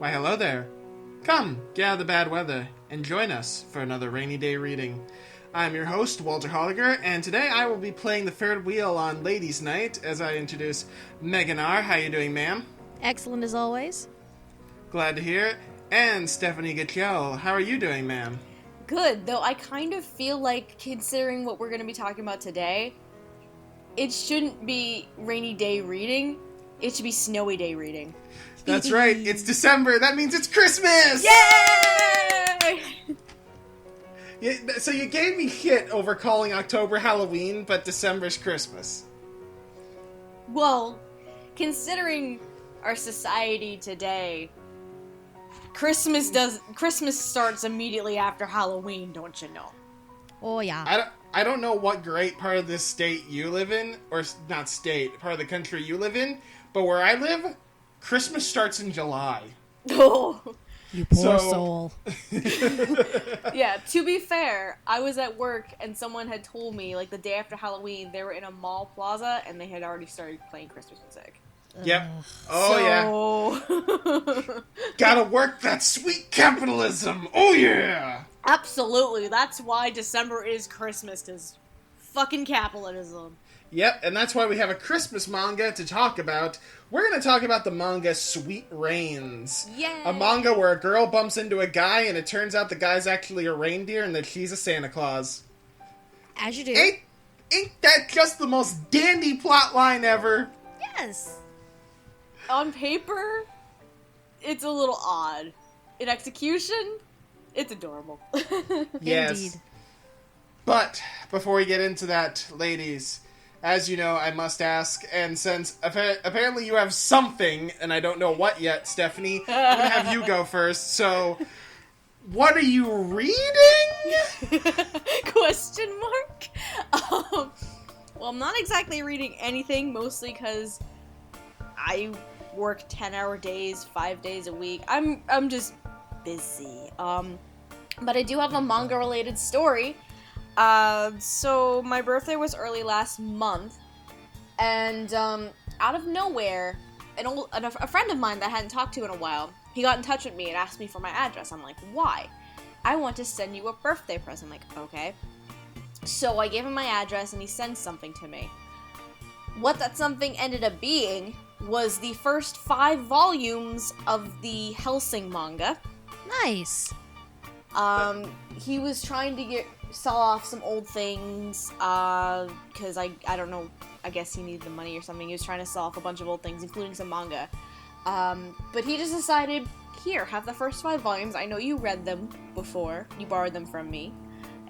Why, hello there. Come, get out of the bad weather, and join us for another rainy day reading. I'm your host, Walter Holliger, and today I will be playing the third wheel on Ladies' Night as I introduce Megan R. How you doing, ma'am? Excellent as always. Glad to hear it. And Stephanie Gatchell, how are you doing, ma'am? Good, though I kind of feel like, considering what we're going to be talking about today, it shouldn't be rainy day reading, it should be snowy day reading. That's right, it's December, that means it's Christmas! Yay! Yeah, so you gave me shit over calling October Halloween, but December's Christmas. Well, considering our society today, Christmas starts immediately after Halloween, don't you know? Oh, yeah. I don't know what great part of this state you live in, or not state, part of the country you live in, but where I live, Christmas starts in July. Oh. You poor soul. Yeah, to be fair, I was at work and someone had told me, like, the day after Halloween, they were in a mall plaza and they had already started playing Christmas music. Yep. Oh, yeah. Gotta work that sweet capitalism. Oh, yeah. Absolutely. That's why December is Christmas, is fucking capitalism. Yep, and that's why we have a Christmas manga to talk about. We're going to talk about the manga Sweet Rains. Yay! A manga where a girl bumps into a guy and it turns out the guy's actually a reindeer and that she's a Santa Claus. As you do. Ain't that just the most dandy plot line ever? Yes. On paper, it's a little odd. In execution, it's adorable. Yes. Indeed. But, before we get into that, ladies, as you know, I must ask, and since apparently you have something, and I don't know what yet, Stephanie, I'm gonna have you go first, so, what are you reading? Question mark? Well, I'm not exactly reading anything, mostly because I work 10-hour days, 5 days a week. I'm just busy. But I do have a manga-related story. So my birthday was early last month, and out of nowhere, a friend of mine that I hadn't talked to in a while, he got in touch with me and asked me for my address. I'm like, why? I want to send you a birthday present. I'm like, okay. So I gave him my address and he sent something to me. What that something ended up being was the first 5 volumes of the Hellsing manga. Nice. He was trying to sell off some old things, because I don't know, I guess he needed the money or something. He was trying to sell off a bunch of old things, including some manga. But he just decided, here, have the first 5 volumes. I know you read them before. You borrowed them from me.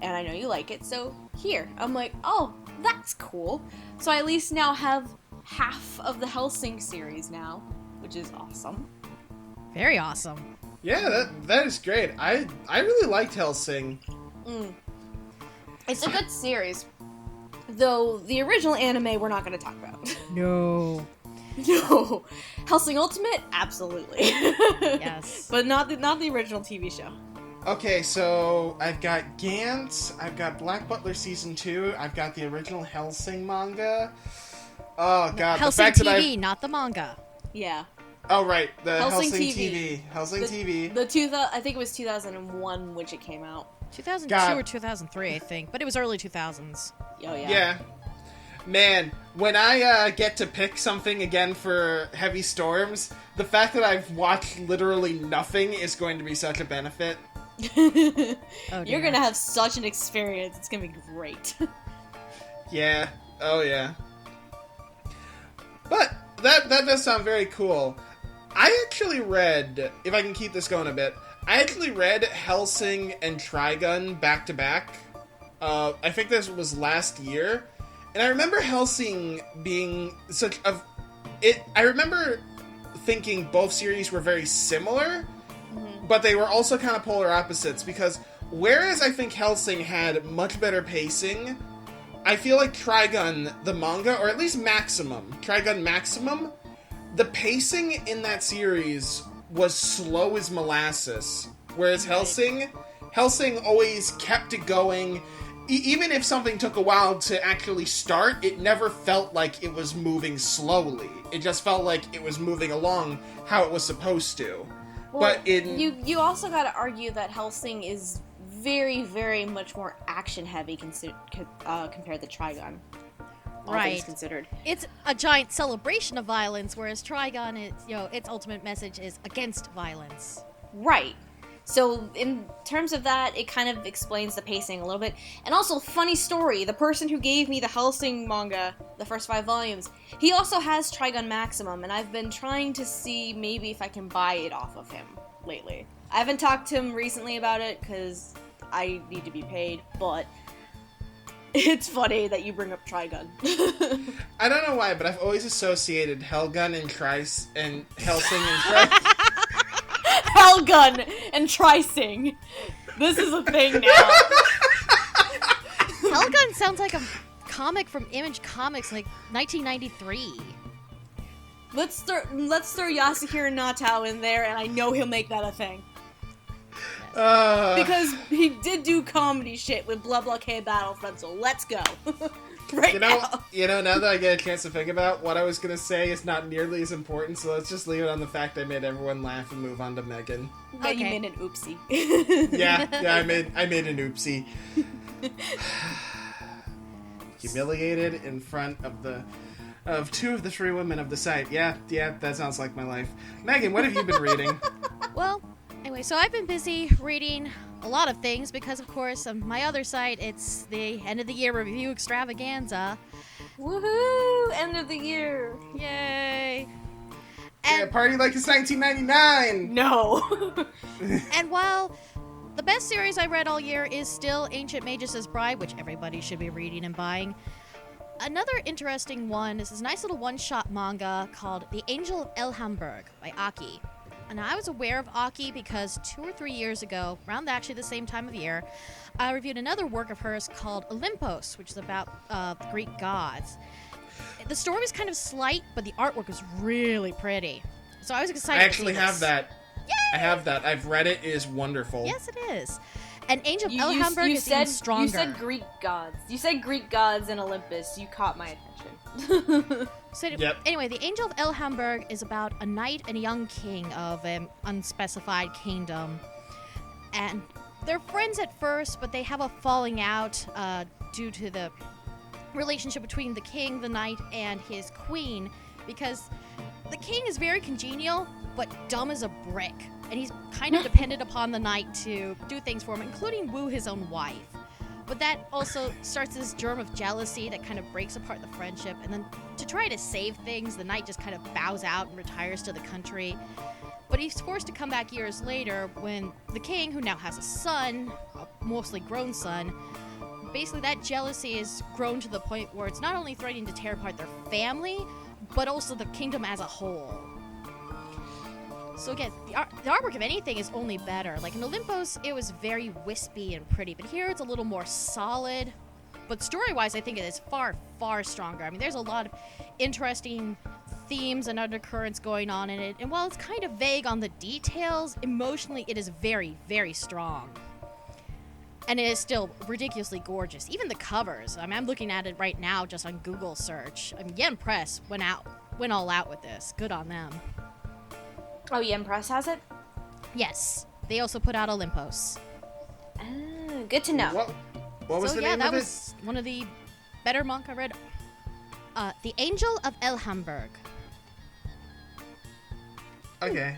And I know you like it, so here. I'm like, oh, that's cool. So I at least now have half of the Hellsing series now, which is awesome. Very awesome. Yeah, that is great. I really liked Hellsing. It's a good series, though the original anime we're not going to talk about. No. No. Hellsing Ultimate? Absolutely. Yes. But not the original TV show. Okay, so I've got Gantz, I've got Black Butler Season 2, I've got the original Hellsing manga. Oh, God. Hellsing the fact TV, that not the manga. Yeah. Oh, right. The Hellsing Hellsing TV. Hellsing TV. I think it was 2001 which it came out. 2002 God. or 2003, I think. But it was early 2000s. Oh, yeah. Yeah. Man, when I get to pick something again for Heavy Storms, the fact that I've watched literally nothing is going to be such a benefit. Oh, You're dear. gonna have such an experience. It's gonna be great. Yeah. Oh, yeah. But that does sound very cool. I actually read, if I can keep this going a bit, I actually read Hellsing and Trigun back to back. I think this was last year. And I remember Hellsing being such a... I remember thinking both series were very similar, but they were also kind of polar opposites, because whereas I think Hellsing had much better pacing, I feel like Trigun, the manga, or at least Trigun Maximum, the pacing in that series was slow as molasses, whereas Hellsing always kept it going. Even if something took a while to actually start, it never felt like it was moving slowly. It just felt like it was moving along how it was supposed to. Well, But in you also got to argue that Hellsing is very, very much more action heavy compared to Trigun. All Right. things considered. It's a giant celebration of violence, whereas Trigun, its ultimate message is against violence. Right. So in terms of that, it kind of explains the pacing a little bit. And also, funny story, the person who gave me the Hellsing manga, the first 5 volumes, he also has Trigun Maximum, and I've been trying to see maybe if I can buy it off of him lately. I haven't talked to him recently about it, because I need to be paid, but it's funny that you bring up Trigun. I don't know why, but I've always associated Hellgun and Hellsing and Trice. Hellgun and Trising. This is a thing now. Hellgun sounds like a comic from Image Comics, like 1993. Let's throw Yasuhiro Natao in there, and I know he'll make that a thing. Because he did do comedy shit with Blah Blah K Battlefront, so let's go. Now. Now that I get a chance to think about what I was gonna say is not nearly as important, so let's just leave it on the fact I made everyone laugh and move on to Megan. Yeah, you made an oopsie. yeah, I made an oopsie. Humiliated in front of 2 of the 3 women of the site. Yeah, that sounds like my life. Megan, what have you been reading? Well, anyway, so I've been busy reading a lot of things because, of course, on my other site, it's the end of the year review extravaganza. Woohoo! End of the year! Yay! Yeah, party like it's 1999! No! And while the best series I read all year is still Ancient Magus' Bride, which everybody should be reading and buying, another interesting one is this nice little one-shot manga called The Angel of El Hamburg by Aki. And I was aware of Aki because 2 or 3 years ago, around actually the same time of year, I reviewed another work of hers called Olympos, which is about the Greek gods. The story was kind of slight, but the artwork was really pretty. So I was excited I actually to see have this. that. Yay! I have that. I've read it. It is wonderful. Yes, it is. And Angel of El Hamburg is even stronger. You said Greek gods. You said Greek gods in Olympus. You caught my attention. So anyway, the Angel of El Hamburg is about a knight and a young king of an unspecified kingdom. And they're friends at first, but they have a falling out due to the relationship between the king, the knight, and his queen, because the king is very congenial, but dumb as a brick. And he's kind of dependent upon the knight to do things for him, including woo his own wife. But that also starts this germ of jealousy that kind of breaks apart the friendship. And then to try to save things, the knight just kind of bows out and retires to the country. But he's forced to come back years later when the king, who now has a son, a mostly grown son, basically that jealousy is grown to the point where it's not only threatening to tear apart their family, but also the kingdom as a whole. So again, the artwork of anything is only better. Like in Olympos, it was very wispy and pretty, but here it's a little more solid. But story-wise, I think it is far, far stronger. I mean, there's a lot of interesting themes and undercurrents going on in it, and while it's kind of vague on the details, emotionally it is very, very strong. And it is still ridiculously gorgeous. Even the covers. I mean, I'm looking at it right now just on Google search. I mean, Yen Press went all out with this. Good on them. Oh, Yen Press has it? Yes. They also put out Olympos. Oh, good to know. What was the name of it? that was one of the better manga I read. The Angel of El Hamburg. Okay.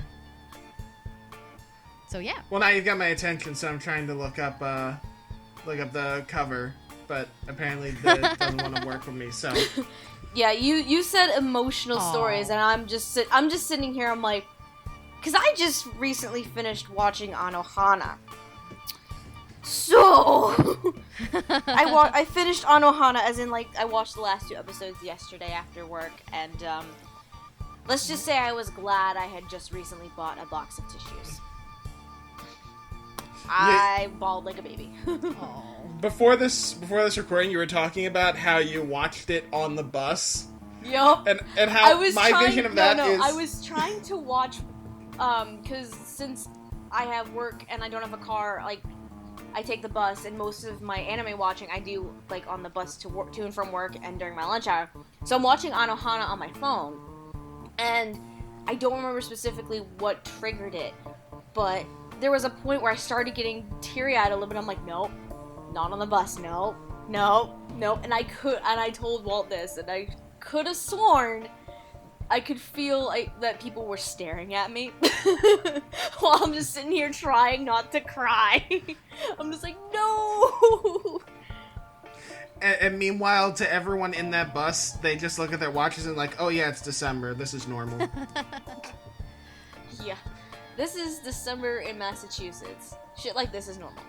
So yeah. Well, now you've got my attention, so I'm trying to look up the cover, but apparently that doesn't want to work for me. So. Yeah, you said emotional stories, and I'm just sitting here. I'm like, because I just recently finished watching Anohana. So I finished Anohana, as in like I watched the last 2 episodes yesterday after work, and let's just say I was glad I had just recently bought a box of tissues. I bawled like a baby. Before this recording, you were talking about how you watched it on the bus. Yup. And how vision of that is... I was trying to watch, because since I have work and I don't have a car, like, I take the bus, and most of my anime watching I do, like, on the bus to and from work and during my lunch hour. So I'm watching Anohana on my phone, and I don't remember specifically what triggered it, but there was a point where I started getting teary-eyed a little bit. I'm like, nope, not on the bus, nope, and I told Walt this, and I could have sworn I could feel that people were staring at me while I'm just sitting here trying not to cry. I'm just like, no! And meanwhile, to everyone in that bus, they just look at their watches and like, oh yeah, it's December. This is normal. Yeah. This is December in Massachusetts. Shit like this is normal.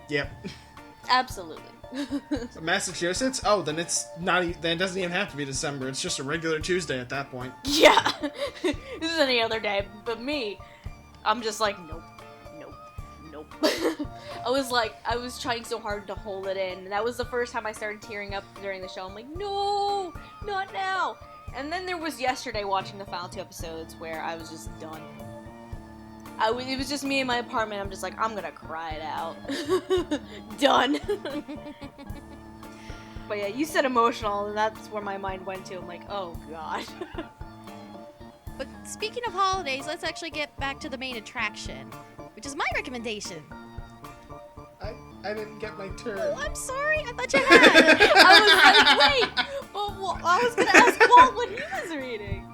Yep. Absolutely. Massachusetts? Oh, then it's not. Then it doesn't even have to be December. It's just a regular Tuesday at that point. Yeah. This is any other day, but me, I'm just like, nope. I was trying so hard to hold it in, and that was the first time I started tearing up during the show. I'm like, no, not now. And then there was yesterday watching the final 2 episodes where I was just done. It was just me in my apartment. I'm just like, I'm gonna cry it out. Done. But yeah, you said emotional, and that's where my mind went to. I'm like, oh god. But speaking of holidays, let's actually get back to the main attraction, which is my recommendation. I didn't get my turn. Oh, I'm sorry. I thought you had. I was like, wait. Well, I was gonna ask Walt what he was reading.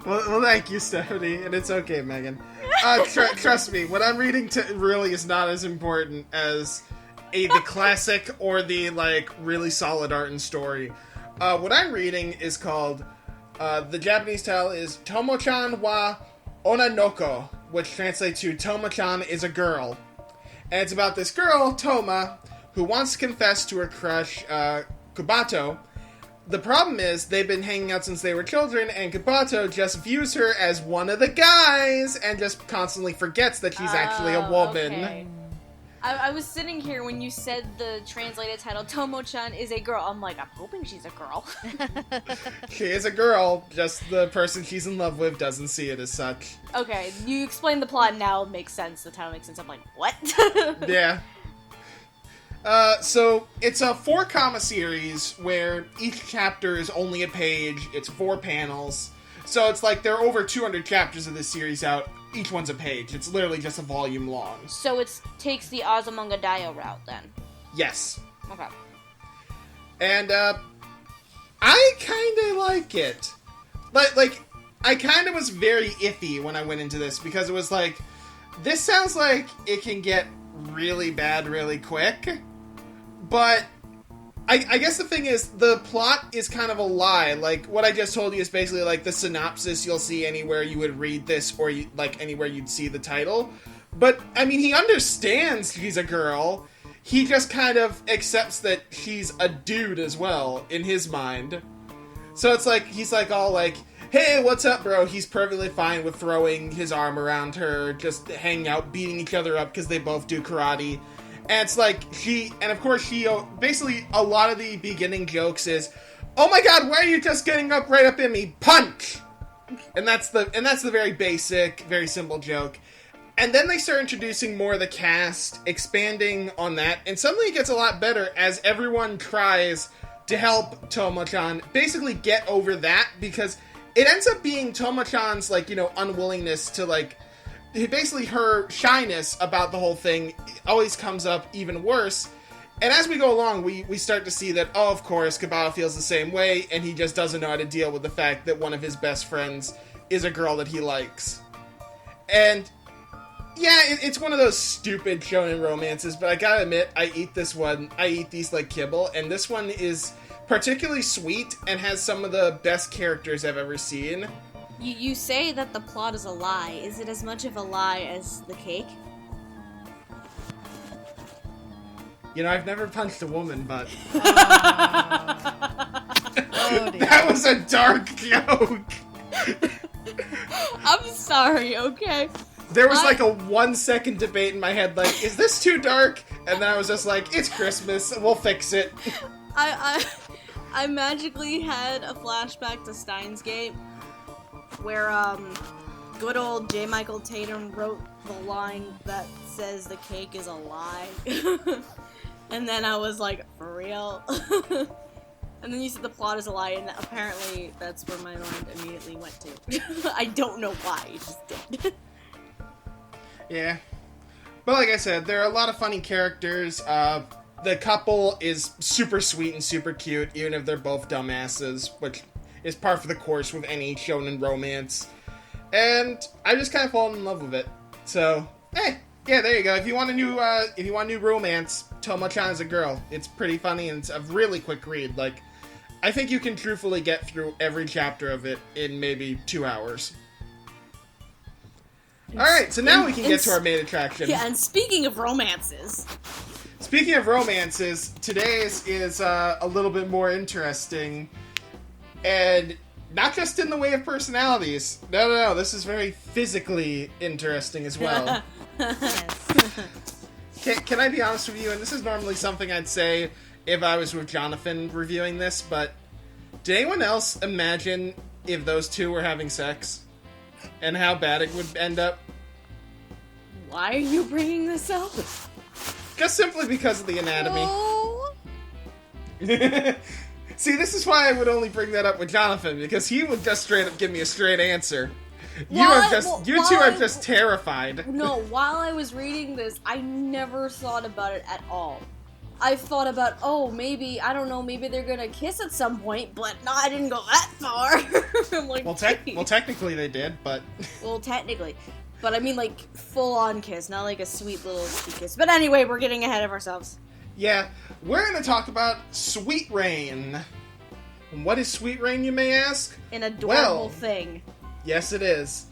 Well, thank you, Stephanie, and it's okay, Megan. Trust me, what I'm reading really is not as important as the classic or the, like, really solid art and story. What I'm reading is called, the Japanese title is Tomo-chan wa Onanoko, which translates to Tomo-chan is a girl. And it's about this girl, Toma, who wants to confess to her crush, Kubato. The problem is, they've been hanging out since they were children, and Kubato just views her as one of the guys, and just constantly forgets that she's actually a woman. Okay. I was sitting here when you said the translated title, Tomo-chan is a girl. I'm like, I'm hoping she's a girl. She is a girl, just the person she's in love with doesn't see it as such. Okay, you explained the plot, now it makes sense. The title makes sense. I'm like, what? Yeah. So, it's a 4-comma series where each chapter is only a page, it's 4 panels. So it's like there are over 200 chapters of this series out, each one's a page. It's literally just a volume long. So it takes the Azumanga Daioh route, then? Yes. Okay. And, I kinda like it. Like, I kinda was very iffy when I went into this, because it was like, this sounds like it can get really bad really quick, but I guess the thing is, the plot is kind of a lie. Like, what I just told you is basically, like, the synopsis you'll see anywhere you would read this, or, like, anywhere you'd see the title. But, I mean, he understands she's a girl. He just kind of accepts that she's a dude as well, in his mind. So it's like, he's like, all like, hey, what's up, bro? He's perfectly fine with throwing his arm around her, just hanging out, beating each other up because they both do karate. And it's like, of course, basically, a lot of the beginning jokes is, oh my god, why are you just getting up right up in me? Punch! And that's the very basic, very simple joke. And then they start introducing more of the cast, expanding on that, and suddenly it gets a lot better as everyone tries to help Tomo-chan basically get over that, because it ends up being Tomo-chan's, like, unwillingness to, like, basically her shyness about the whole thing always comes up even worse. And as we go along, we start to see that, oh, of course, Kabata feels the same way, and he just doesn't know how to deal with the fact that one of his best friends is a girl that he likes. And, yeah, it's one of those stupid shonen romances, but I gotta admit, I eat these like kibble, and this one is particularly sweet and has some of the best characters I've ever seen. You say that the plot is a lie. Is it as much of a lie as the cake? I've never punched a woman, but... Oh, dear. That was a dark joke! I'm sorry, okay? There was like a 1-second debate in my head, like, is this too dark? And then I was just like, it's Christmas, we'll fix it. I magically had a flashback to Steins Gate, where, good old J. Michael Tatum wrote the line that says the cake is a lie. And then I was like, for real? And then you said the plot is a lie, and apparently that's where my mind immediately went to. I don't know why, it just did. Yeah. But like I said, there are a lot of funny characters. The couple is super sweet and super cute, even if they're both dumbasses, which is par for the course with any shonen romance. And I just kind of fallen in love with it. So, yeah, there you go. If you want a new romance, Tomo-chan's a girl. It's pretty funny and it's a really quick read. Like, I think you can truthfully get through every chapter of it in maybe 2 hours. Alright, so now we can get to our main attraction. Yeah, and speaking of romances, today's is a little bit more interesting. And not just in the way of personalities. No, this is very physically interesting as well. Can I be honest with you? And this is normally something I'd say if I was with Jonathan reviewing this, but did anyone else imagine if those two were having sex? And how bad it would end up? why are you bringing this up? Just simply because of the anatomy. Oh. See, this is why I would only bring that up with Jonathan, because he would just straight up give me a straight answer. You two are just terrified. No, while I was reading this, I never thought about it at all. I thought about, maybe they're gonna kiss at some point, but no, I didn't go that far. I'm like, Well, technically they did, but... Well, technically. But I mean, like, full-on kiss, not like a sweet little kiss. But anyway, we're getting ahead of ourselves. Yeah, we're gonna talk about Sweet Rein. And what is Sweet Rein, you may ask? An adorable thing. Yes, it is.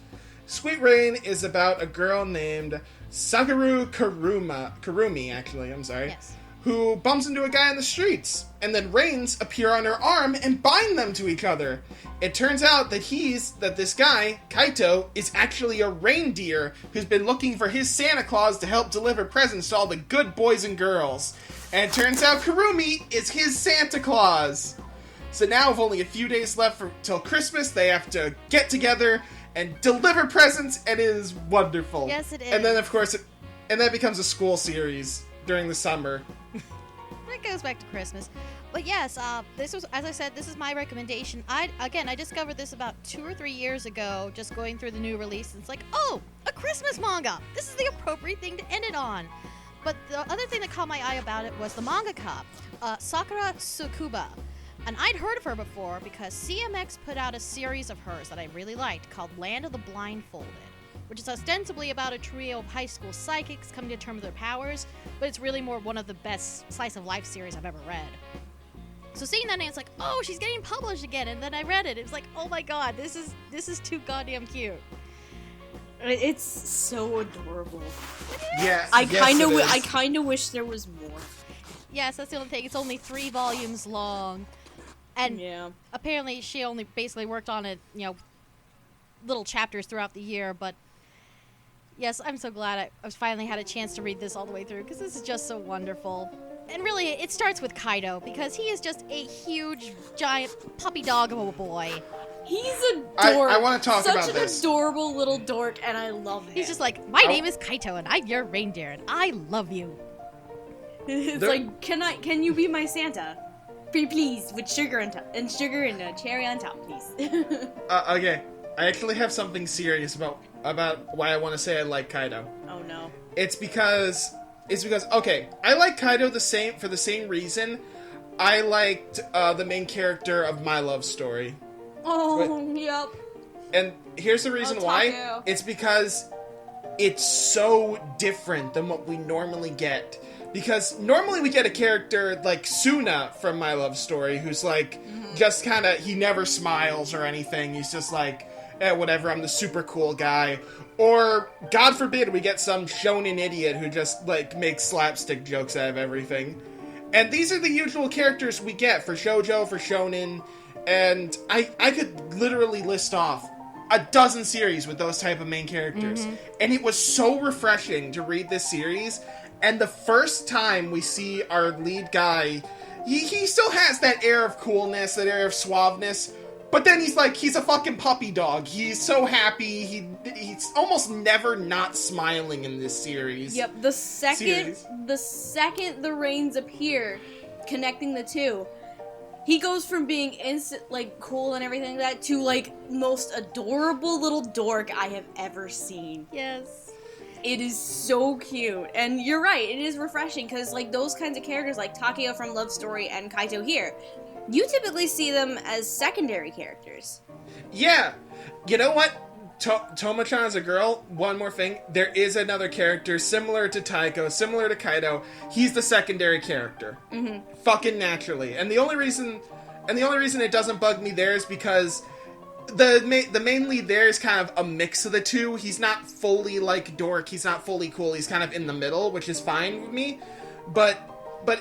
Sweet Rein is about a girl named Sagaru Kurumi, actually, I'm sorry. Yes. Who bumps into a guy in the streets, and then reins appear on her arm and bind them to each other. It turns out that this guy, Kaito, is actually a reindeer who's been looking for his Santa Claus to help deliver presents to all the good boys and girls. And it turns out Kurumi is his Santa Claus. So now with only a few days left till Christmas, they have to get together and deliver presents, and it is wonderful. Yes, it is. And then, of course, that becomes a school series during the summer. That goes back to Christmas. But yes, this was, as I said, this is my recommendation. I discovered this about 2 or 3 years ago, just going through the new release, and it's like, oh, a Christmas manga! This is the appropriate thing to end it on. But the other thing that caught my eye about it was the mangaka, Sakura Tsukuba. And I'd heard of her before because CMX put out a series of hers that I really liked called Land of the Blindfolded, which is ostensibly about a trio of high school psychics coming to terms with their powers, but it's really more one of the best slice of life series I've ever read. So seeing that name, it's like, oh, she's getting published again, and then I read it. It was like, oh my god, this is too goddamn cute. It's so adorable. Yeah, I kind of wish there was more. Yes, that's the only thing. It's only 3 volumes long, and yeah. Apparently she only basically worked on it, little chapters throughout the year, but yes, I'm so glad I finally had a chance to read this all the way through, because this is just so wonderful. And really, it starts with Kaito, because he is just a huge, giant puppy dog of a boy. He's a dork. I want to talk about this. Such an adorable little dork, and I love him. He's just like, my name is Kaito, and I'm your reindeer, and I love you. It's like, can you be my Santa? Please, with sugar and a cherry on top, please. Okay. I actually have something serious about why I want to say I like Kaito. Oh no. It's because okay, I like Kaito for the same reason I liked the main character of My Love Story. Oh, yep. And here's the reason why. It's because it's so different than what we normally get. Because normally we get a character like Suna from My Love Story, who's like, just kind of, he never smiles or anything. He's just like, whatever, I'm the super cool guy. Or, God forbid, we get some shonen idiot who just, like, makes slapstick jokes out of everything. And these are the usual characters we get for shoujo, for shonen, and I could literally list off a dozen series with those type of main characters. And it was so refreshing to read this series, and the first time we see our lead guy, he still has that air of coolness, that air of suaveness, but then he's a fucking puppy dog. He's so happy. He's almost never not smiling in this series. Yep, the second the reins appear, connecting the two, he goes from being instant, like, cool and everything like that, to, like, most adorable little dork I have ever seen. Yes. It is so cute. And you're right, it is refreshing, because, like, those kinds of characters, like Takeo from Love Story and Kaito here, you typically see them as secondary characters. Yeah. You know what? Toma-chan is a girl. One more thing. There is another character similar to Taiko, similar to Kaito. He's the secondary character. Mm-hmm. Fucking naturally. And the only reason it doesn't bug me there is because the main lead there is kind of a mix of the two. He's not fully, like, dork. He's not fully cool. He's kind of in the middle, which is fine with me. But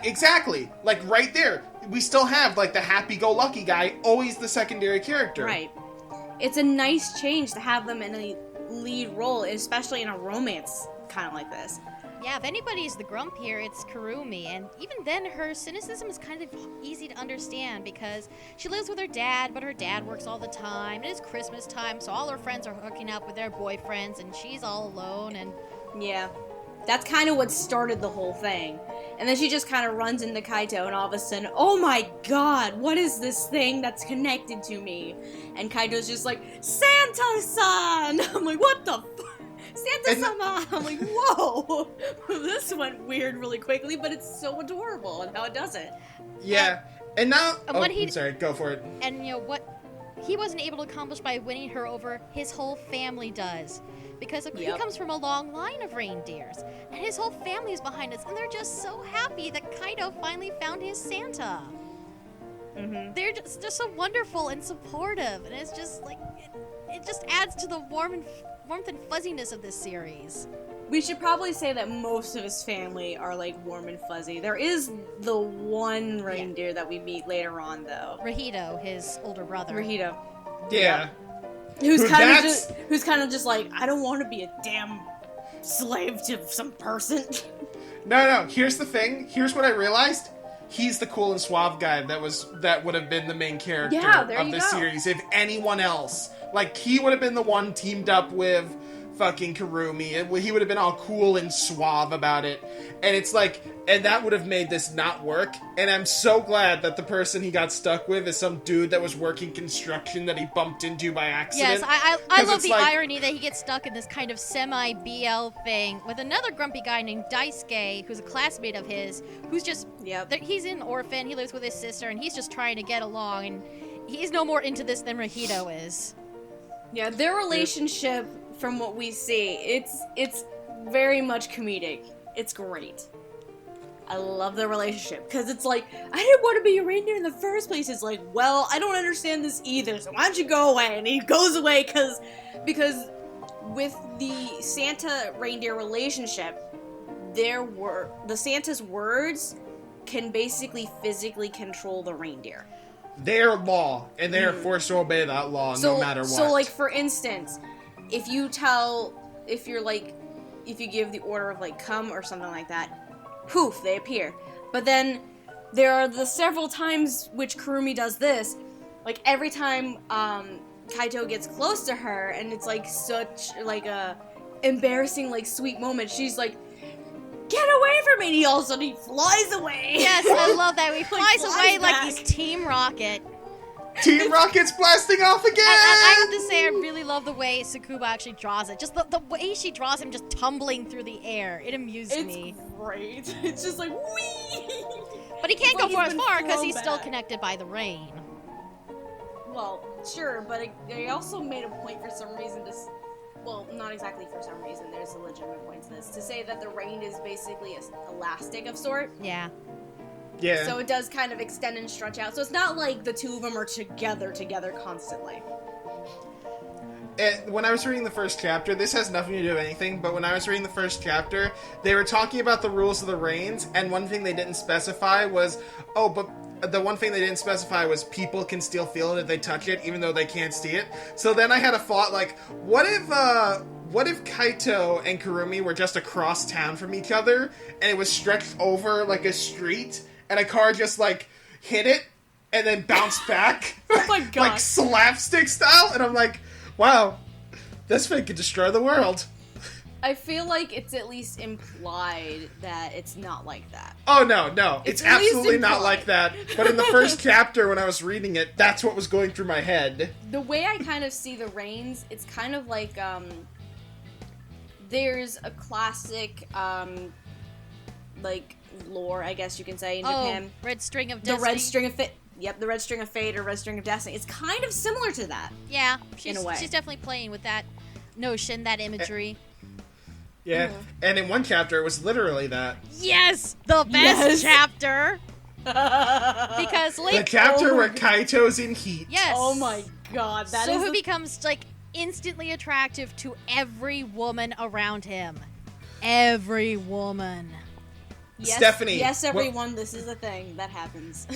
exactly. Like, right there, we still have, like, the happy-go-lucky guy, always the secondary character. Right. It's a nice change to have them in a lead role, especially in a romance kind of like this. Yeah, if anybody's the grump here, it's Kurumi, and even then her cynicism is kind of easy to understand because she lives with her dad, but her dad works all the time. It is Christmas time, so all her friends are hooking up with their boyfriends, and she's all alone, and... Yeah. That's kind of what started the whole thing. And then she just kind of runs into Kaito, and all of a sudden, oh my god, what is this thing that's connected to me? And Kaito's just like, Santa-san! I'm like, what the fuck? Santa-sama! I'm like, whoa! This went weird really quickly, but it's so adorable and how it does it. Yeah. And now... I'm sorry, go for it. And, you know, what he wasn't able to accomplish by winning her over, his whole family does. Because he comes from a long line of reindeers, and his whole family is behind us, and they're just so happy that Kaito finally found his Santa. Mm-hmm. They're just so wonderful and supportive, and it's just like it just adds to the warmth and fuzziness of this series. We should probably say that most of his family are, like, warm and fuzzy. There is the one reindeer that we meet later on, though. Rahito, his older brother. Rahito. Yeah. Who's kind of just like, I don't want to be a damn slave to some person. No. Here's the thing. Here's what I realized. He's the cool and suave guy that would have been the main character of the series if anyone else. Like, he would have been the one teamed up with fucking Kurumi. He would have been all cool and suave about it. And it's like, and that would have made this not work. And I'm so glad that the person he got stuck with is some dude that was working construction that he bumped into by accident. Yes, I love the irony that he gets stuck in this kind of semi-BL thing with another grumpy guy named Daisuke, who's a classmate of his, who's just, he's an orphan, he lives with his sister, and he's just trying to get along, and he's no more into this than Rahito is. Yeah, their relationship, from what we see, it's very much comedic. It's great. I love their relationship, because it's like, I didn't want to be a reindeer in the first place. It's like, well, I don't understand this either, so why don't you go away? And he goes away because with the Santa-reindeer relationship, the Santa's words can basically physically control the reindeer. They're law, and they're forced to obey that law no matter what. So, like, for instance, if you give the order of, like, come or something like that, poof, they appear. But then there are the several times which Kurumi does this, like every time Kaito gets close to her and it's like such like a embarrassing like sweet moment, she's like, get away from me, and all of a sudden he flies away. Yes, I love that. He flies away like he's Team Rocket. Team Rocket's blasting off again! I have to say, I really love the way Tsukuba actually draws it. Just the way she draws him just tumbling through the air. It amused me. It's great. It's just like, whee! But he can't go as far because he's still connected by the rain. Well, sure, but they also made a point for some reason to... Well, not exactly for some reason. There's a legitimate point to this. To say that the rain is basically elastic of sort. Yeah. Yeah. So it does kind of extend and stretch out. So it's not like the two of them are together constantly. When I was reading the first chapter, this has nothing to do with anything, but when I was reading the first chapter, they were talking about the rules of the rains, and one thing they didn't specify was, the one thing they didn't specify was people can still feel it if they touch it, even though they can't see it. So then I had a thought, like, what if Kaito and Kurumi were just across town from each other, and it was stretched over, like, a street, and a car just, like, hit it, and then bounced back? Oh my god. Like, slapstick style? And I'm like, wow, this thing could destroy the world. I feel like it's at least implied that it's not like that. Oh, no. It's absolutely not like that. But in the first chapter, when I was reading it, that's what was going through my head. The way I kind of see the rains, it's kind of like, there's a classic, like, lore, I guess you can say, in Japan. Red String of Destiny. The Red String of Fate. Yep, the Red String of Fate or Red String of Destiny. It's kind of similar to that. Yeah, in a way. She's definitely playing with that notion, that imagery. Yeah, and in one chapter it was literally that. Yes! The best chapter! Because the chapter where Kaito's in heat. Yes. Oh my god, that is who becomes, like, instantly attractive to every woman around him. Every woman. Yes, Stephanie. Yes, everyone, this is a thing that happens.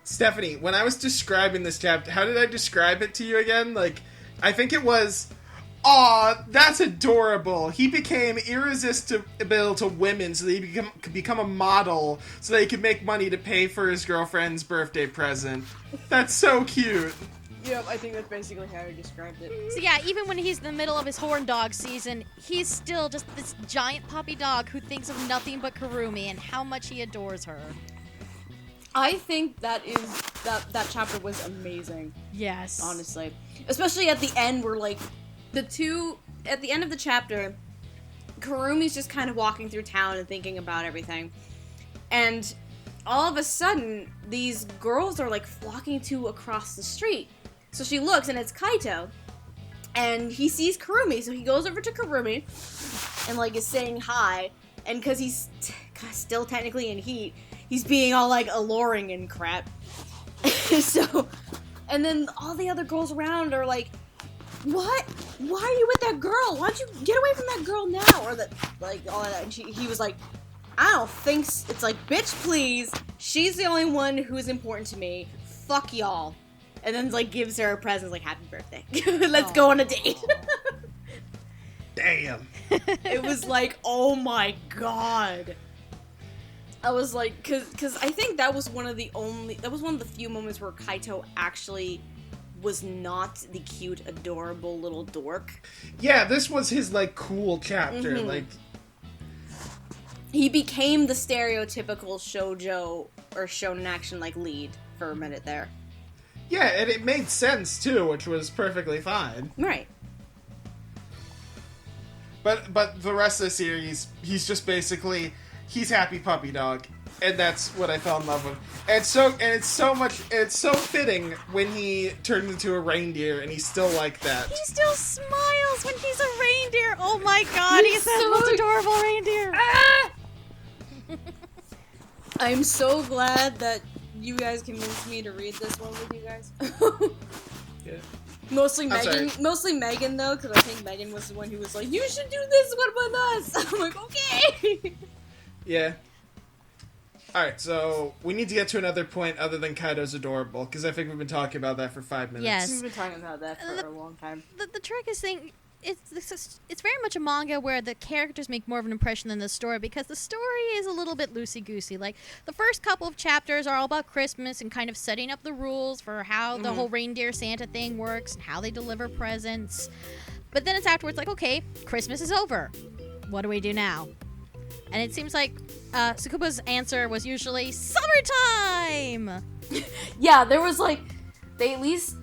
Stephanie, when I was describing this chapter, how did I describe it to you again? Like, I think it was, aw, that's adorable. He became irresistible to women so that he could become a model so that he could make money to pay for his girlfriend's birthday present. That's so cute. Yep, I think that's basically how I described it. So yeah, even when he's in the middle of his horn dog season, he's still just this giant puppy dog who thinks of nothing but Kurumi and how much he adores her. I think that chapter was amazing. Yes. Honestly. Especially at the end where, like, at the end of the chapter, Kurumi's just kind of walking through town and thinking about everything. And all of a sudden, these girls are, like, flocking to across the street. So she looks, and it's Kaito. And he sees Kurumi, so he goes over to Kurumi and, like, is saying hi. And because he's still technically in heat, he's being all, like, alluring and crap. So, and then all the other girls around are like, what? Why are you with that girl? Why don't you get away from that girl now? Or that, like, all of that. And he was like, I don't think it's like, bitch, please. She's the only one who's important to me. Fuck y'all. And then, like, gives her a present, like, happy birthday. Let's go on a date. Damn. It was like, oh my god. I was like, cause I think that was one of the few moments where Kaito actually was not the cute, adorable little dork. Yeah, this was his, like, cool chapter, like... He became the stereotypical shoujo or shonen action, like, lead for a minute there. Yeah, and it made sense, too, which was perfectly fine. Right. But the rest of the series, he's just basically, he's happy puppy dog. And that's what I fell in love with. And it's so fitting when he turned into a reindeer and he's still like that. He still smiles when he's a reindeer. Oh my god, he's the most adorable reindeer. Ah! I'm so glad that you guys convinced me to read this one with you guys. Yeah. Mostly Megan though, because I think Megan was the one who was like, you should do this one with us. I'm like, okay. Yeah. Alright, so we need to get to another point other than Kaido's adorable, because I think we've been talking about that for 5 minutes. Yes. We've been talking about that for a long time. The trick is saying it's very much a manga where the characters make more of an impression than the story, because the story is a little bit loosey-goosey. Like, the first couple of chapters are all about Christmas and kind of setting up the rules for how the whole reindeer Santa thing works and how they deliver presents. But then it's afterwards like, okay, Christmas is over. What do we do now? And it seems like Tsukuba's answer was usually summertime! Yeah, there was like, they at least,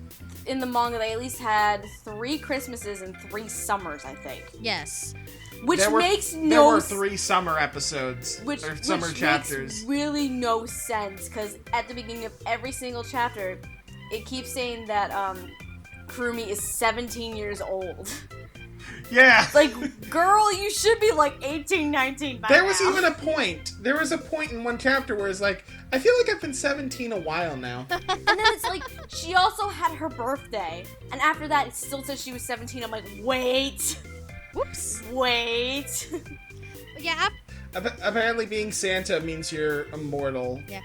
in the manga, they at least had 3 Christmases and 3 summers, I think. Yes. Which there were 3 summer episodes, or summer chapters. Makes really no sense, because at the beginning of every single chapter, it keeps saying that Kurumi is 17 years old. Yeah. It's like, girl, you should be like 18, 19 by There now. was even a point. There was a point in one chapter where it's like, I feel like I've been 17 a while now. And then it's like, she also had her birthday. And after that, it still says she was 17. I'm like, wait. Whoops. Wait. Yeah. Apparently being Santa means you're immortal. Yeah.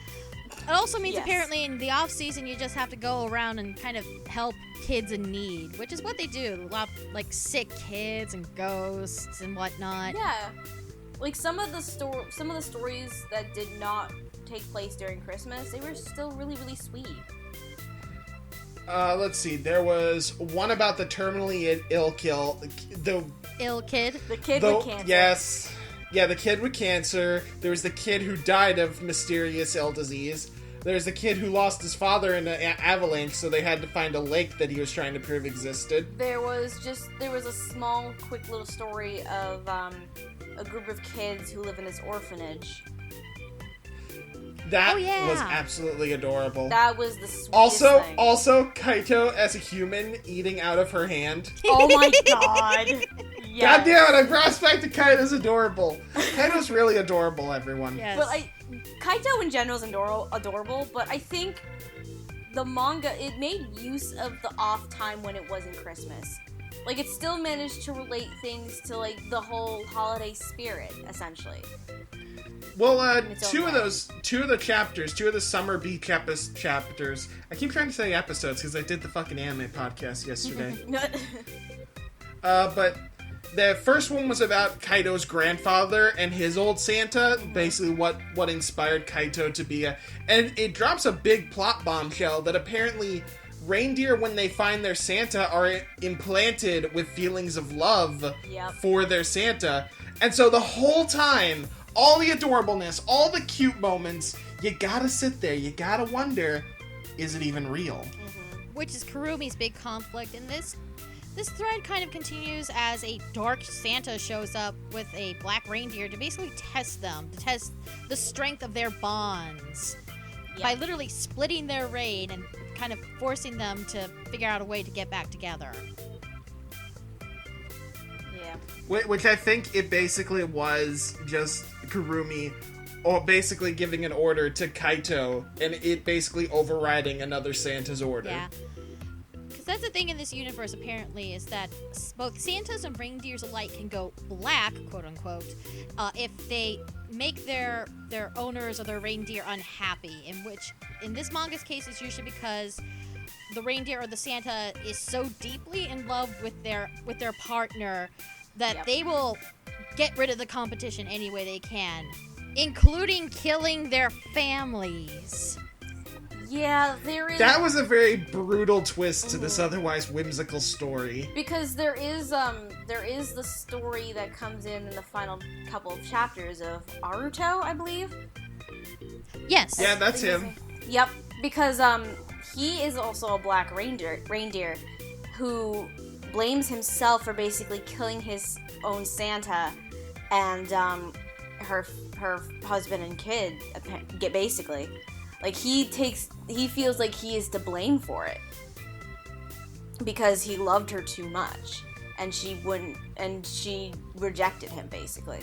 It also means Yes. apparently in the off season you just have to go around and kind of help kids in need, which is what they do. A lot of, like, sick kids and ghosts and whatnot. Yeah. Like, some of the stories that did not take place during Christmas, they were still really, really sweet. Let's see. There was one about the terminally ill Ill kid. The kid with cancer. Yes. Yeah, the kid with cancer. There was the kid who died of mysterious ill disease. There's a kid who lost his father in an avalanche, so they had to find a lake that he was trying to prove existed. There was a small, quick little story of a group of kids who live in this orphanage. That Oh, yeah. was absolutely adorable. That was the sweetest thing. Also, Kaito as a human eating out of her hand. Oh my god. Yes. God damn it, I brought back to Kaito's adorable. Kaito's really adorable, everyone. Yes. But Kaito in general is adorable, but I think the manga, it made use of the off time when it wasn't Christmas. Like, it still managed to relate things to, like, the whole holiday spirit, essentially. Well, its two own of way. the Summer Beach chapters, I keep trying to say episodes because I did the fucking anime podcast yesterday. But the first one was about Kaito's grandfather and his old Santa, basically what inspired Kaito to be and it drops a big plot bombshell that apparently reindeer, when they find their Santa, are implanted with feelings of love Yep. for their Santa. And so the whole time, all the adorableness, all the cute moments, you gotta sit there, you gotta wonder, is it even real? Which is Kurumi's big conflict, and this thread kind of continues as a dark Santa shows up with a black reindeer to basically test them, to test the strength of their bonds by literally splitting their rein and kind of forcing them to figure out a way to get back together. Yeah. Which I think it basically was just Kurumi basically giving an order to Kaito and it basically overriding another Santa's order. Yeah. Because that's the thing in this universe, apparently, is that both Santas and reindeers alike can go black, quote unquote, if they make their owners or their reindeer unhappy. In this manga's case, it's usually because the reindeer or the Santa is so deeply in love with their partner that they will get rid of the competition any way they can, including killing their families. Yeah, there is. That was a very brutal twist to this otherwise whimsical story. Because there is the story that comes in the final couple of chapters of Aruto, I believe. Yes. Yeah, that's him. Yep, because he is also a black reindeer who blames himself for basically killing his own Santa and her husband and kid, basically. Like, he feels like he is to blame for it because he loved her too much and she rejected him, basically.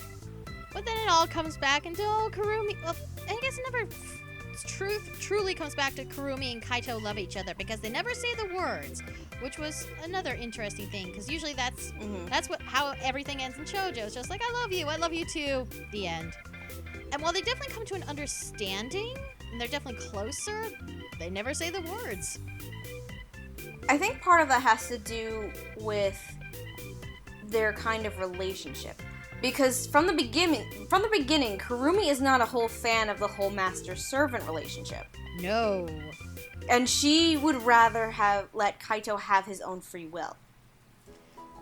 But then it all comes back into Kurumi. Well, I guess it never truly comes back to Kurumi and Kaito love each other because they never say the words, which was another interesting thing. Because usually that's how everything ends in shoujo. It's just like, I love you too, the end. And while they definitely come to an understanding and they're definitely closer, they never say the words. I think part of that has to do with their kind of relationship. Because from the beginning, Kurumi is not a whole fan of the whole master-servant relationship. No. And she would rather let Kaito have his own free will.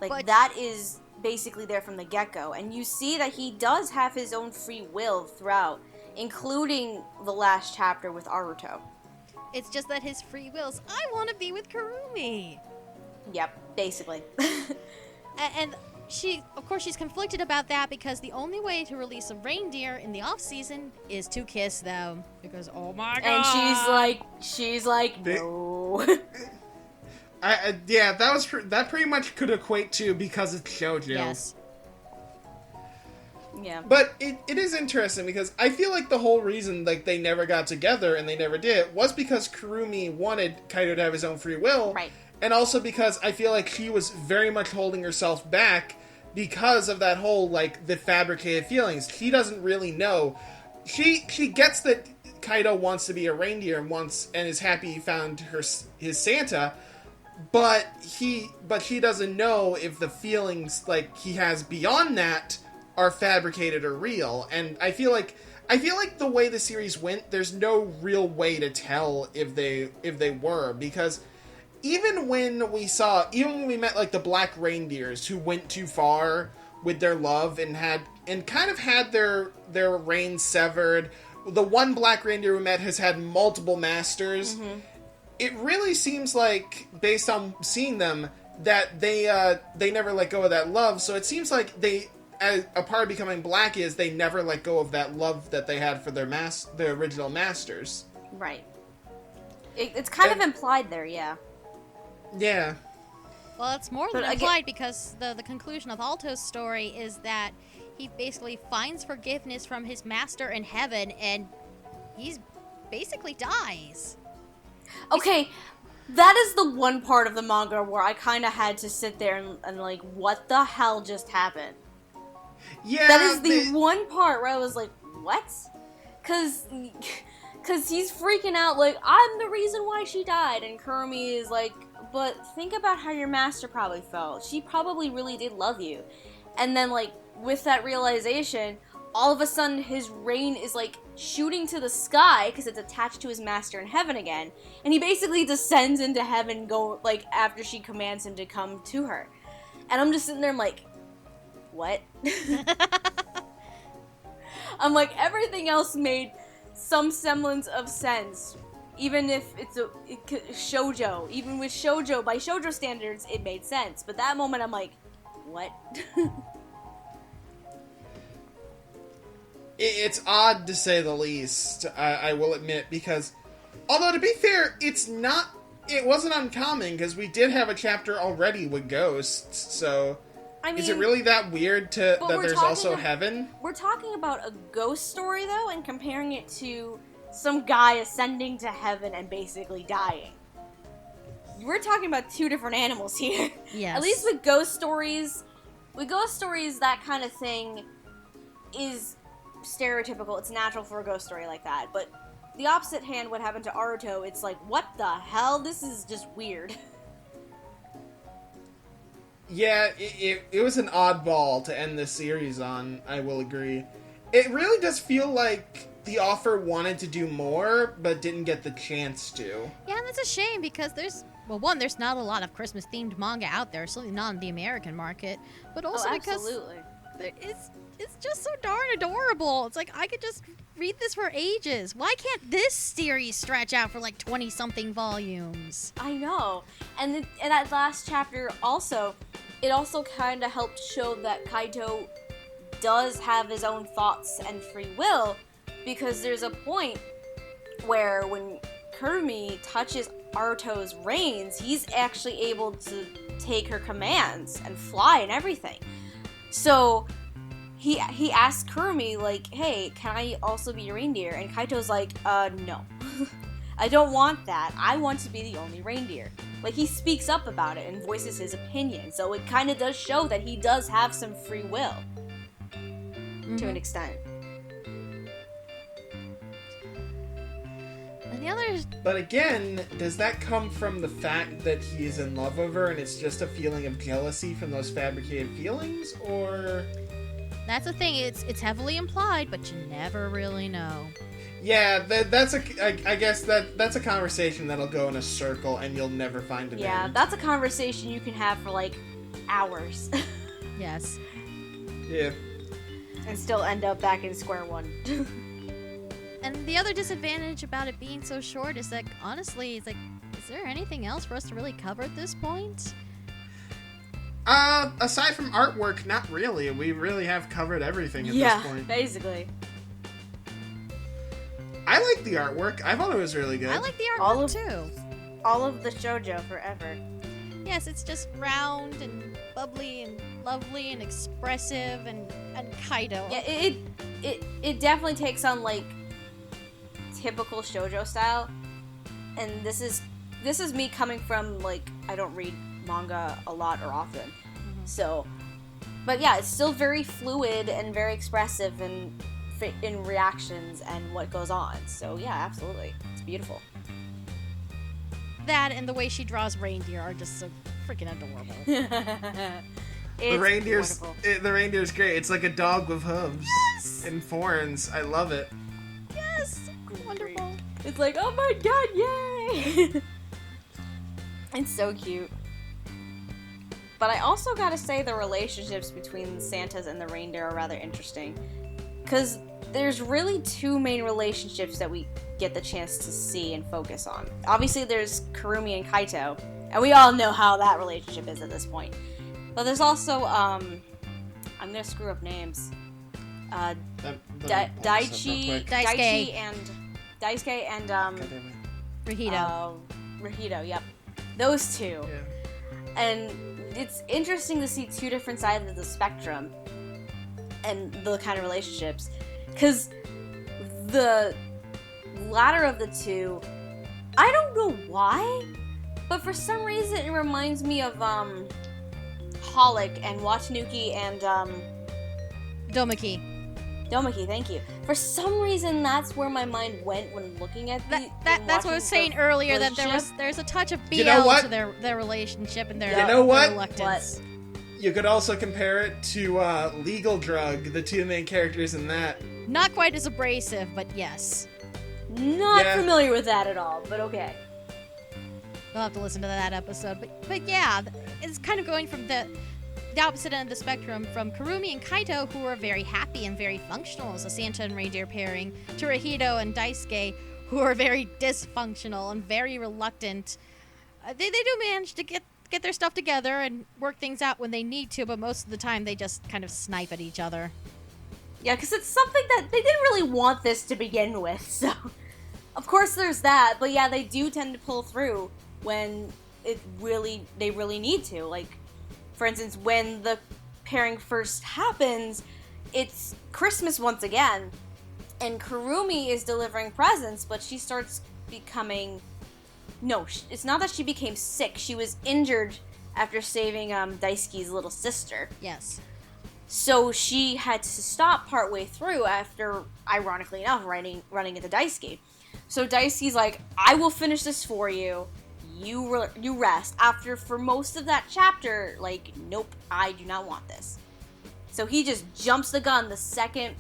That is basically there from the get-go. And you see that he does have his own free will throughout, including the last chapter with Aruto. It's just that his free will's, I want to be with Kurumi. Yep, basically. And she's conflicted about that because the only way to release a reindeer in the off-season is to kiss them. Because, oh my god. And she's like, no. Yeah, that pretty much could equate to because it's shoujo. Yes. Yeah. But it is interesting because I feel like the whole reason they never got together and they never did was because Kurumi wanted Kaito to have his own free will. Right. And also because I feel like she was very much holding herself back because of that whole, the fabricated feelings. She doesn't really know. She gets that Kaito wants to be a reindeer and is happy he found his Santa, but she doesn't know if the feelings he has beyond that are fabricated or real. And I feel like the way the series went, there's no real way to tell if they were, because even when we met the black reindeers who went too far with their love and kind of had their reins severed, the one black reindeer we met has had multiple masters. Mm-hmm. It really seems like, based on seeing them, that they never let go of that love. So it seems like a part of becoming black is they never let go of that love that they had for their original masters. Right. It's kind of implied there, yeah. Yeah. Well, it's more than But implied because the conclusion of Alto's story is that he basically finds forgiveness from his master in heaven, and he's basically dies. Okay, that is the one part of the manga where I kind of had to sit there and like, what the hell just happened? Yeah. That is the one part where I was like, what? Cause he's freaking out like, I'm the reason why she died, and Kurumi is like, but think about how your master probably felt. She probably really did love you. And then, like, with that realization, all of a sudden his Rein is, like, shooting to the sky because it's attached to his master in heaven again. And he basically descends into heaven, after she commands him to come to her. And I'm just sitting there, I'm like, what? I'm like, everything else made some semblance of sense. Even if it's a shoujo. Even with shoujo, by shoujo standards, it made sense. But that moment, I'm like, what? It's odd to say the least, I will admit, because, although to be fair, it wasn't uncommon, because we did have a chapter already with ghosts, so... I mean, is it really that weird that there's also heaven? We're talking about a ghost story, though, and comparing it to some guy ascending to heaven and basically dying. We're talking about two different animals here. Yes. At least with ghost stories, that kind of thing is stereotypical. It's natural for a ghost story like that. But the opposite hand, what happened to Aruto, it's like, what the hell? This is just weird. Yeah, it was an oddball to end this series on, I will agree. It really does feel like the author wanted to do more, but didn't get the chance to. Yeah, and that's a shame because there's not a lot of Christmas-themed manga out there, certainly not in the American market, but also because it's just so darn adorable. It's like, I could just read this for ages. Why can't this series stretch out for like 20-something volumes? I know. And in that last chapter also, it also kind of helped show that Kaito does have his own thoughts and free will, because there's a point where when Kurumi touches Aruto's reins, he's actually able to take her commands and fly and everything. So he asks Kurumi, like, hey, can I also be a reindeer? And Kaito's like, no. I don't want that. I want to be the only reindeer. Like, he speaks up about it and voices his opinion. So it kind of does show that he does have some free will. Mm-hmm. To an extent. And the others... But again, does that come from the fact that he's in love with her and it's just a feeling of jealousy from those fabricated feelings, or... That's the thing, it's heavily implied, but you never really know. Yeah, I guess that's a conversation that'll go in a circle and you'll never find an end. That's a conversation you can have for, like, hours. Yes. Yeah. And still end up back in square one. And the other disadvantage about it being so short is that, honestly, it's like, is there anything else for us to really cover at this point? Aside from artwork, not really. We really have covered everything at this point. Yeah, basically. I like the artwork. I thought it was really good. I like the artwork, too. All of the shoujo forever. Yes, it's just round and bubbly and lovely and expressive and Kaito. Yeah, it definitely takes on, like, typical shoujo style. And this is me coming from, like, I don't read manga a lot or often. Mm-hmm. So, but yeah, it's still very fluid and very expressive in reactions and what goes on. So yeah, absolutely. It's beautiful. That and the way she draws reindeer are just so freaking adorable. The reindeer's great. It's like a dog with hooves. Yes! And horns. I love it. Yes! Wonderful. It's like, oh my god, yay! It's so cute. But I also gotta say the relationships between the Santas and the reindeer are rather interesting. Because there's really two main relationships that we get the chance to see and focus on. Obviously, there's Kurumi and Kaito, and we all know how that relationship is at this point. But there's also, I'm gonna screw up names. Daisuke and Rahito, yep. Those two. Yeah. And it's interesting to see two different sides of the spectrum and the kind of relationships. Because the latter of the two, I don't know why, but for some reason it reminds me of Holic and Watanuki and Domaki, thank you. For some reason, that's where my mind went when looking at that's what I was saying earlier, that there's a touch of BL to their relationship and their, their reluctance. What? You could also compare it to Legal Drug, the two main characters in that. Not quite as abrasive, but yes. Not familiar with that at all, but okay. We'll have to listen to that episode. But yeah, it's kind of going from the opposite end of the spectrum, from Kurumi and Kaito, who are very happy and very functional as a Santa and reindeer pairing, to Rahito and Daisuke, who are very dysfunctional and very reluctant. They do manage to get their stuff together and work things out when they need to, but most of the time they just kind of snipe at each other. Yeah, because it's something that they didn't really want this to begin with, so of course there's that, but yeah, they do tend to pull through when they really need to. Like, for instance, when the pairing first happens, it's Christmas once again, and Kurumi is delivering presents, but she starts becoming... No, it's not that she became sick. She was injured after saving Daisuke's little sister. Yes. So she had to stop partway through after, ironically enough, running into Daisuke. So Daisuke's like, I will finish this for you. You rest. For most of that chapter, like, nope, I do not want this. So he just jumps the gun the second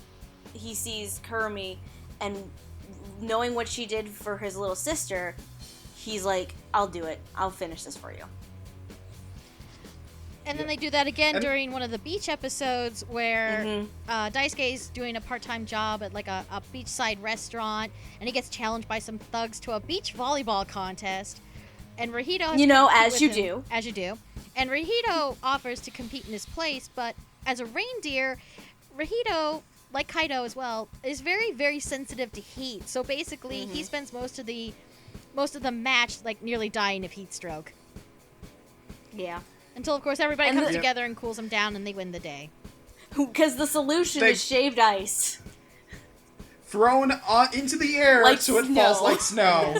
he sees Kurumi, and knowing what she did for his little sister, he's like, I'll do it. I'll finish this for you. And then they do that again during one of the beach episodes where Daisuke's doing a part-time job at like a beachside restaurant, and he gets challenged by some thugs to a beach volleyball contest. And Rahito has as you do. As you do. And Rahito offers to compete in his place, but as a reindeer, Rahito, like Kaito as well, is very, very sensitive to heat. So basically, he spends most of the match like nearly dying of heat stroke. Yeah. Until, of course, everybody comes together and cools him down, and they win the day. Because the solution is shaved ice. Thrown into the air like so it snow. falls like snow.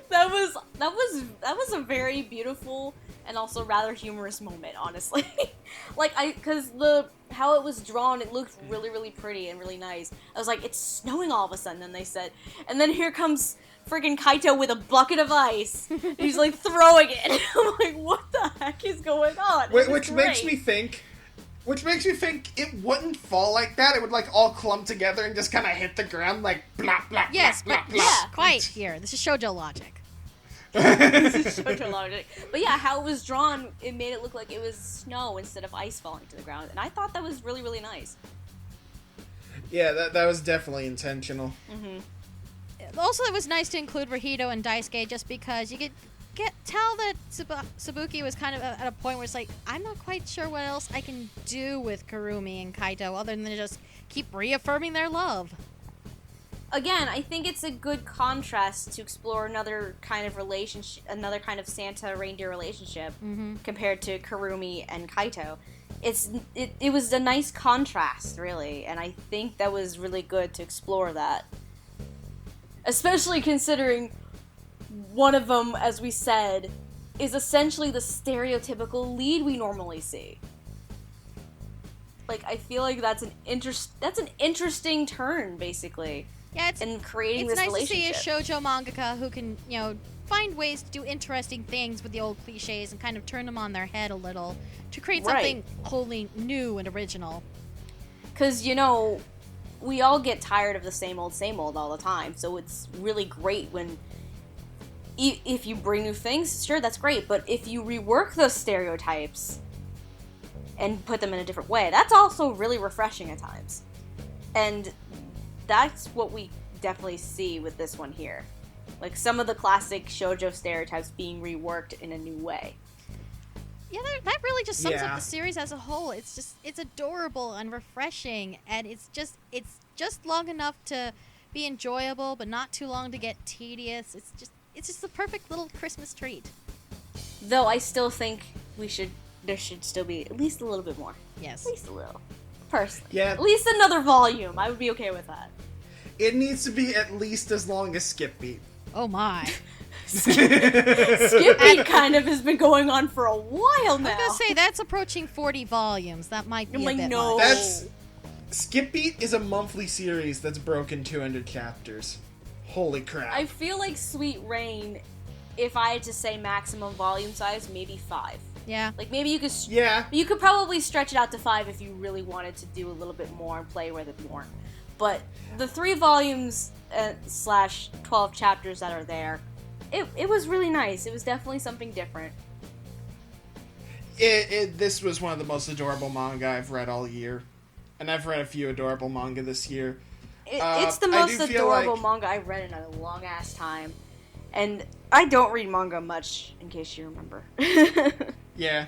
That was a very beautiful and also rather humorous moment, honestly. Because how it was drawn, it looked really, really pretty and really nice. I was like, it's snowing all of a sudden, and they said, and then here comes freaking Kaito with a bucket of ice. And he's like throwing it. I'm like, what the heck is going on? Which makes me think it wouldn't fall like that. It would like all clump together and just kind of hit the ground like blop blop. Yes, blop, but blop, blop. quiet here. This is shoujo logic. This is shoujo logic. But yeah, how it was drawn, it made it look like it was snow instead of ice falling to the ground, and I thought that was really, really nice. Yeah, that was definitely intentional. Also, it was nice to include Rahito and Daisuke just because you could tell that Sabuki was kind of at a point where it's like, I'm not quite sure what else I can do with Kurumi and Kaito other than just keep reaffirming their love. Again, I think it's a good contrast to explore another kind of relationship, another kind of Santa-reindeer relationship compared to Kurumi and Kaito. It was a nice contrast, really, and I think that was really good to explore that. Especially considering one of them, as we said, is essentially the stereotypical lead we normally see. Like, I feel like that's an interesting turn, basically. Yeah, it's creating this relationship. It's nice to see a shoujo mangaka who can, find ways to do interesting things with the old cliches and kind of turn them on their head a little to create something wholly new and original. Because, we all get tired of the same old all the time, so it's really great when if you bring new things, sure, that's great, but if you rework those stereotypes and put them in a different way, that's also really refreshing at times. And that's what we definitely see with this one here. Like, some of the classic shoujo stereotypes being reworked in a new way. Yeah, that really just sums Yeah. up the series as a whole. It's adorable and refreshing, and it's just long enough to be enjoyable, but not too long to get tedious. It's just the perfect little Christmas treat. Though I still think there should still be at least a little bit more. Yes. At least a little. Personally. Yeah. At least another volume. I would be okay with that. It needs to be at least as long as Skip Beat. Oh my. Skip Beat kind of has been going on for a while now. I was gonna say that's approaching 40 volumes. That might be I'm a like, bit no. much. Skip Beat is a monthly series that's broken 200 chapters. Holy crap. I feel like Sweet Rein, if I had to say maximum volume size, maybe 5. Yeah. Like, maybe you could... Yeah. You could probably stretch it out to 5 if you really wanted to do a little bit more and play with it more. But the 3 volumes slash 12 chapters that are there, it was really nice. It was definitely something different. This was one of the most adorable manga I've read all year. And I've read a few adorable manga this year. It's the I most do feel adorable like- manga I've read in a long-ass time. And I don't read manga much, in case you remember. Yeah.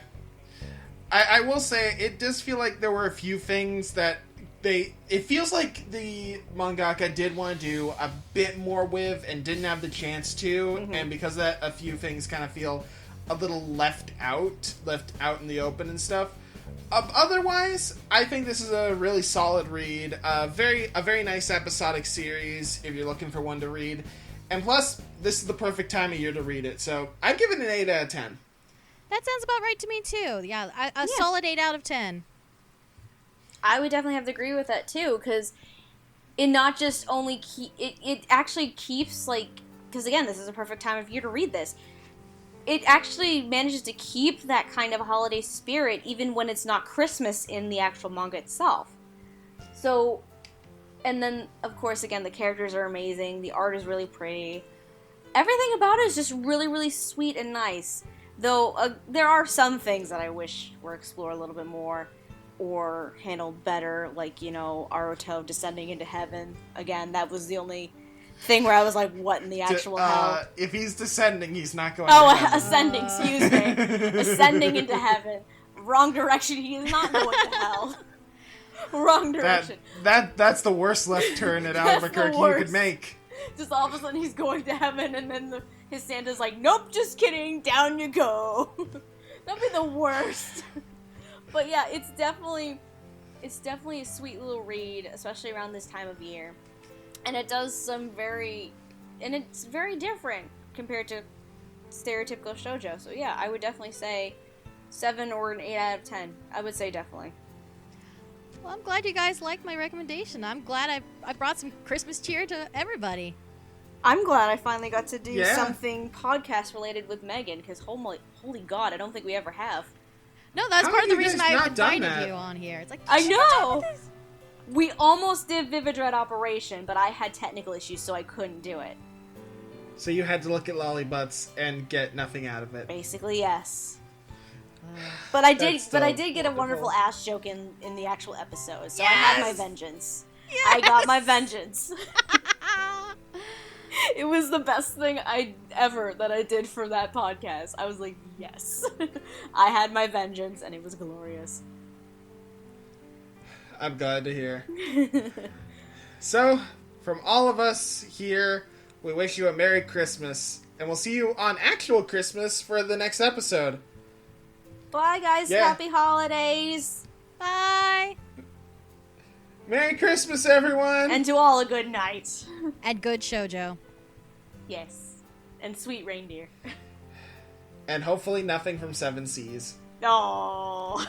I will say, it does feel like there were a few things that it feels like the mangaka did want to do a bit more with and didn't have the chance to, Mm-hmm. and because of that, a few things kind of feel a little left out in the open and stuff. Otherwise, I think this is a really solid read. A very nice episodic series if you're looking for one to read. And plus, this is the perfect time of year to read it, so I'd give it an 8 out of 10. That sounds about right to me too. Yeah, a solid 8 out of 10. I would definitely have to agree with that too, because it not just only it actually keeps, like, because again, this is a perfect time of year to read this. It actually manages to keep that kind of holiday spirit even when it's not Christmas in the actual manga itself. So, and then of course again, the characters are amazing, the art is really pretty. Everything about it is just really, really sweet and nice. Though there are some things that I wish were explored a little bit more or handled better, like, you know, Aruto descending into heaven. Again, that was the only thing where I was like, what in the actual hell? If he's descending, he's not going Oh, to heaven. ascending, excuse me. Ascending into heaven. Wrong direction, he is not going to hell. Wrong direction. That's the worst left turn at Albuquerque you could make. Just all of a sudden he's going to heaven, and then his Santa's like, nope, just kidding, down you go. That'd be the worst. But yeah, it's definitely a sweet little read, especially around this time of year. And it does it's very different compared to stereotypical shoujo. So yeah, I would definitely say 7 or an 8 out of 10. I would say definitely. Well, I'm glad you guys liked my recommendation. I'm glad I brought some Christmas cheer to everybody. I'm glad I finally got to do Yeah. something podcast related with Megan, because holy God, I don't think we ever have. No, that's How part of the have you reason guys I not done invited that? you on here. It's like, I you should have done know! this. We almost did Vivid Dread Operation, but I had technical issues, so I couldn't do it. So you had to look at lollybutts and get nothing out of it. Basically, yes. But I did. That's But I still did get a wonderful. wonderful ass joke in the actual episode, so I had my Yes! vengeance. I got my vengeance. Ah. It was the best thing that I did for that podcast. I was like, yes, I had my vengeance, and it was glorious. I'm glad to hear. So, from all of us here, we wish you a Merry Christmas, and we'll see you on actual Christmas for the next episode. Bye, guys. Yeah. Happy holidays, Bye. Merry Christmas, everyone! and to all a good night. And good shoujo. Yes, and sweet reindeer. And hopefully nothing from Seven Seas. Oh.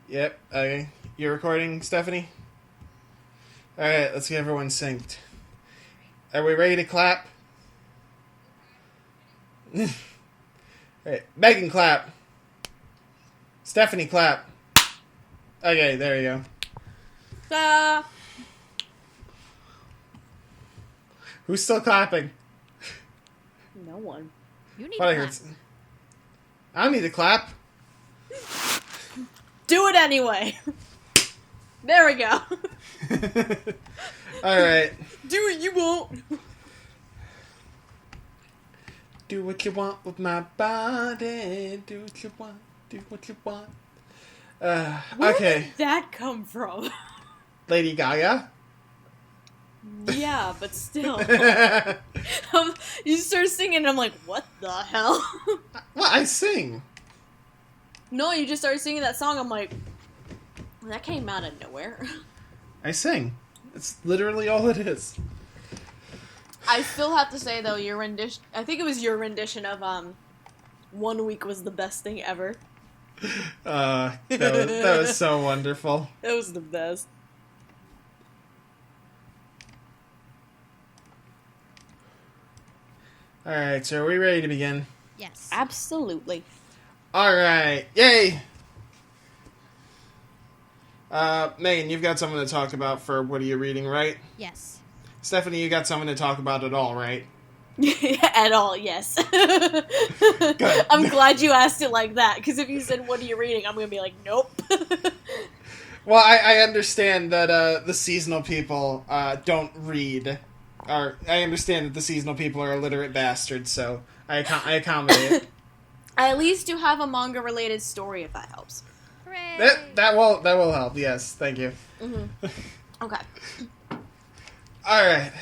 Yep. Okay. You're recording, Stephanie? Alright, let's get everyone synced. Are we ready to clap? Alright, Megan clap. Stephanie clap. Okay, there you go. Who's still clapping? No one. You need What, I to heard clap. I don't need to clap. Do it anyway. There we go. Alright. Do it, you won't. Do what you want with my body. Do what you want. Do what you want. Where Okay. did that come from? Lady Gaga. Yeah, but still. You start singing and I'm like, what the hell? Well, I sing. No, you just started singing that song. I'm like, that came out of nowhere. I sing. It's literally all it is. I still have to say though, your rendition. I think it was your rendition of 1 week was the best thing ever. That was so wonderful. It was the best. Alright, so are we ready to begin? Yes. Absolutely. Alright, yay! Megan, you've got something to talk about for what are you reading, right? Yes. Stephanie, you got something to talk about at all, right? At all, yes. I'm glad you asked it like that, because if you said, what are you reading, I'm going to be like, nope. Well, I understand that the seasonal people don't read. Or I understand that the seasonal people are illiterate bastards, so I accommodate it. I at least do have a manga-related story, if that helps. Hooray! That will help, yes, thank you. Mm-hmm. Okay. Alright.